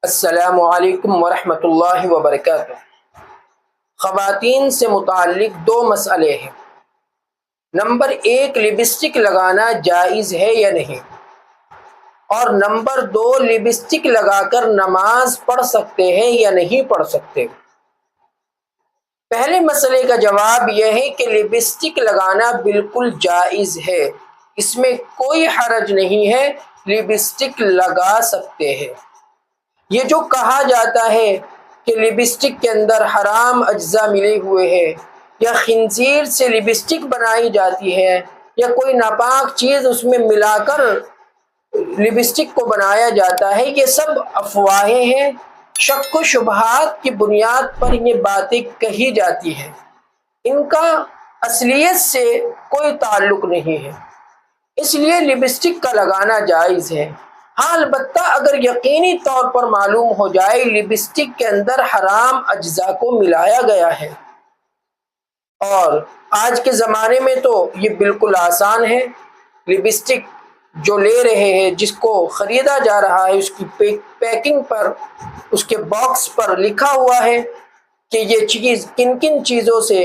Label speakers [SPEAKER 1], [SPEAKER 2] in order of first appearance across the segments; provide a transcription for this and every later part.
[SPEAKER 1] السلام علیکم ورحمۃ اللہ وبرکاتہ۔ خواتین سے متعلق دو مسئلے ہیں۔ نمبر ایک، لپسٹک لگانا جائز ہے یا نہیں، اور نمبر دو، لپسٹک لگا کر نماز پڑھ سکتے ہیں یا نہیں پڑھ سکتے۔ پہلے مسئلے کا جواب یہ ہے کہ لپسٹک لگانا بالکل جائز ہے، اس میں کوئی حرج نہیں ہے، لپسٹک لگا سکتے ہیں۔ یہ جو کہا جاتا ہے کہ لپسٹک کے اندر حرام اجزاء ملے ہوئے ہیں، یا خنزیر سے لپسٹک بنائی جاتی ہے، یا کوئی ناپاک چیز اس میں ملا کر لپسٹک کو بنایا جاتا ہے، یہ سب افواہیں ہیں، شک و شبہات کی بنیاد پر یہ باتیں کہی جاتی ہیں، ان کا اصلیت سے کوئی تعلق نہیں ہے، اس لیے لپسٹک کا لگانا جائز ہے۔ ہاں، البتہ اگر یقینی طور پر معلوم ہو جائے لپسٹک کے اندر حرام اجزاء کو ملایا گیا ہے، اور آج کے زمانے میں تو یہ بالکل آسان ہے، لپسٹک جو لے رہے ہیں، جس کو خریدا جا رہا ہے، اس کی پیکنگ پر، اس کے باکس پر لکھا ہوا ہے کہ یہ چیز کن کن چیزوں سے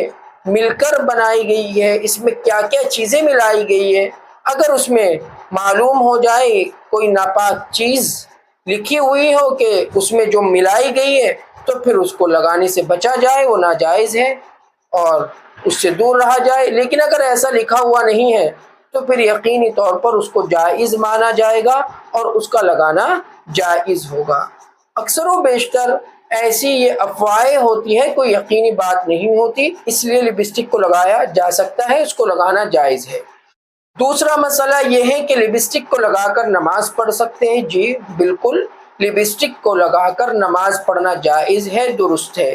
[SPEAKER 1] مل کر بنائی گئی ہے، اس میں کیا کیا چیزیں ملائی گئی ہے۔ اگر اس میں معلوم ہو جائے کوئی ناپاک چیز لکھی ہوئی ہو کہ اس میں جو ملائی گئی ہے، تو پھر اس کو لگانے سے بچا جائے، وہ ناجائز ہے اور اس سے دور رہا جائے۔ لیکن اگر ایسا لکھا ہوا نہیں ہے تو پھر یقینی طور پر اس کو جائز مانا جائے گا اور اس کا لگانا جائز ہوگا۔ اکثر و بیشتر ایسی یہ افواہیں ہوتی ہے، کوئی یقینی بات نہیں ہوتی، اس لیے لپسٹک کو لگایا جا سکتا ہے، اس کو لگانا جائز ہے۔ دوسرا مسئلہ یہ ہے کہ لپسٹک کو لگا کر نماز پڑھ سکتے ہیں۔ جی بالکل، لپسٹک کو لگا کر نماز پڑھنا جائز ہے، درست ہے،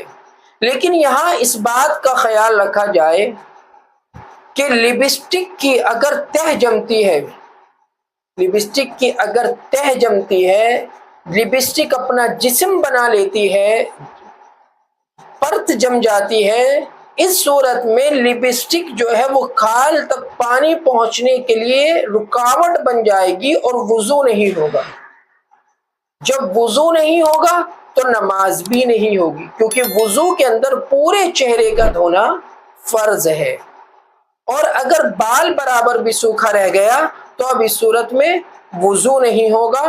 [SPEAKER 1] لیکن یہاں اس بات کا خیال رکھا جائے کہ لپسٹک کی اگر تہ جمتی ہے، لپسٹک کی اگر تہ جمتی ہے، لپسٹک اپنا جسم بنا لیتی ہے، پرت جم جاتی ہے، اس صورت میں لپسٹک جو ہے وہ کھال تک پانی پہنچنے کے لیے رکاوٹ بن جائے گی اور وضو نہیں ہوگا۔ جب وضو نہیں ہوگا تو نماز بھی نہیں ہوگی، کیونکہ وضو کے اندر پورے چہرے کا دھونا فرض ہے، اور اگر بال برابر بھی سوکھا رہ گیا تو اب اس صورت میں وضو نہیں ہوگا۔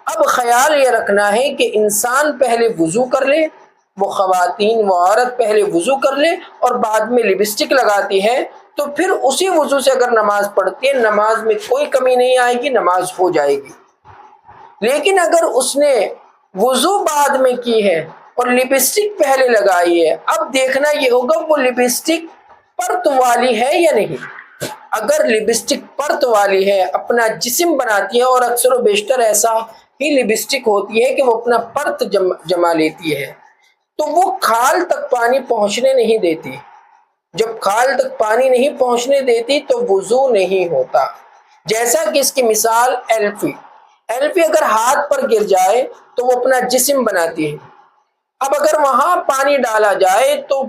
[SPEAKER 1] اب خیال یہ رکھنا ہے کہ انسان پہلے وضو کر لے، وہ خواتین، وہ عورت پہلے وضو کر لے اور بعد میں لپسٹک لگاتی ہے، تو پھر اسی وضو سے اگر نماز پڑھتی ہے، نماز میں کوئی کمی نہیں آئے گی، نماز ہو جائے گی۔ لیکن اگر اس نے وضو بعد میں کی ہے اور لپسٹک پہلے لگائی ہے، اب دیکھنا یہ ہوگا وہ لپسٹک پرت والی ہے یا نہیں۔ اگر لپسٹک پرت والی ہے، اپنا جسم بناتی ہے، اور اکثر و بیشتر ایسا ہی لپسٹک ہوتی ہے کہ وہ اپنا پرت جما لیتی ہے، تو وہ کھال تک پانی پہنچنے نہیں دیتی۔ جب کھال تک پانی نہیں پہنچنے دیتی تو وضو نہیں ہوتا۔ جیسا کہ اس کی مثال ایلفی اگر ہاتھ پر گر جائے تو وہ اپنا جسم بناتی ہے، اب اگر وہاں پانی ڈالا جائے تو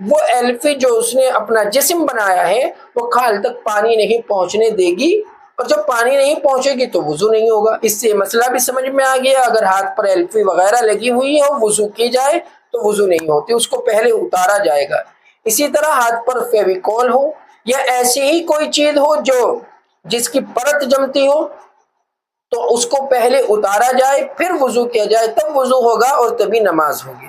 [SPEAKER 1] وہ ایلفی جو اس نے اپنا جسم بنایا ہے، وہ کھال تک پانی نہیں پہنچنے دے گی، اور جب پانی نہیں پہنچے گی تو وضو نہیں ہوگا۔ اس سے مسئلہ بھی سمجھ میں آ گیا، اگر ہاتھ پر ایلفی وغیرہ لگی ہوئی ہے، وضو کی جائے تو وضو نہیں ہوتی، اس کو پہلے اتارا جائے گا۔ اسی طرح ہاتھ پر فیویکول ہو یا ایسی ہی کوئی چیز ہو جس کی پرت جمتی ہو، تو اس کو پہلے اتارا جائے، پھر وضو کیا جائے، تب وضو ہوگا اور تبھی نماز ہوگی۔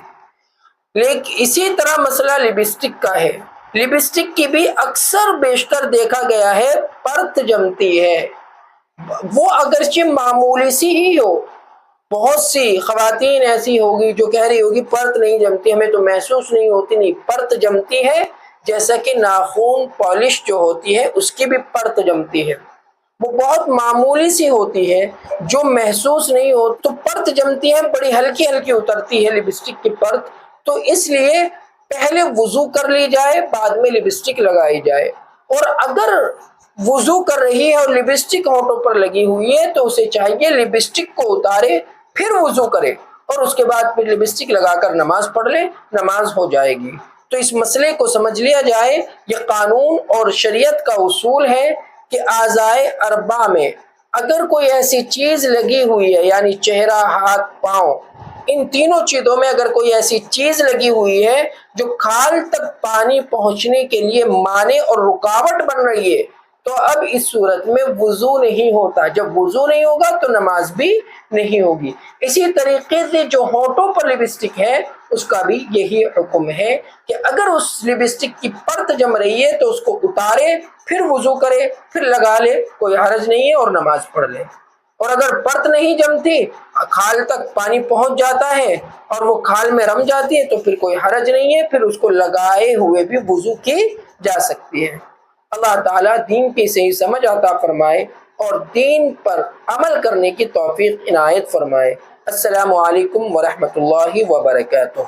[SPEAKER 1] لیکن اسی طرح مسئلہ لپسٹک کا ہے، لپسٹک کی بھی اکثر بیشتر دیکھا گیا ہے پرت جمتی ہے، وہ اگرچہ معمولی سی ہی ہو۔ بہت سی خواتین ایسی ہوگی جو کہہ رہی ہوگی پرت نہیں جمتی، ہمیں تو محسوس نہیں ہوتی، نہیں، پرت جمتی ہے، جیسا کہ ناخن پالش جو ہوتی ہے اس کی بھی پرت جمتی ہے، وہ بہت معمولی سی ہوتی ہے جو محسوس نہیں ہو، تو پرت جمتی ہے، بڑی ہلکی ہلکی اترتی ہے لپسٹک کی پرت، تو اس لیے پہلے وضو کر لی جائے، بعد میں لپسٹک لگائی جائے۔ اور اگر وضو کر رہی ہے اور لپسٹک ہونٹوں پر لگی ہوئی ہے تو اسے چاہیے لپسٹک کو اتارے، پھر وضو کرے، اور اس کے بعد پھر لپسٹک لگا کر نماز پڑھ لے، نماز ہو جائے گی۔ تو اس مسئلے کو سمجھ لیا جائے، یہ قانون اور شریعت کا اصول ہے کہ اعضائے اربع میں اگر کوئی ایسی چیز لگی ہوئی ہے، یعنی چہرہ، ہاتھ، پاؤں، ان تینوں چیزوں میں اگر کوئی ایسی چیز لگی ہوئی ہے جو کھال تک پانی پہنچنے کے لیے مانع اور رکاوٹ بن رہی ہے تو اب اس صورت میں وضو نہیں ہوتا۔ جب وضو نہیں ہوگا تو نماز بھی نہیں ہوگی۔ اسی طریقے سے جو ہونٹوں پر لپسٹک ہے اس کا بھی یہی حکم ہے کہ اگر اس لپسٹک کی پرت جم رہی ہے تو اس کو اتارے، پھر وضو کرے، پھر لگا لے، کوئی حرج نہیں ہے، اور نماز پڑھ لے۔ اور اگر پرت نہیں جمتی، کھال تک پانی پہنچ جاتا ہے اور وہ کھال میں رم جاتی ہے تو پھر کوئی حرج نہیں ہے، پھر اس کو لگائے ہوئے بھی وضو کی جا سکتی ہے۔ اللہ تعالیٰ دین کی صحیح سمجھ عطا فرمائے اور دین پر عمل کرنے کی توفیق عنایت فرمائے۔ السلام علیکم ورحمۃ اللہ وبرکاتہ۔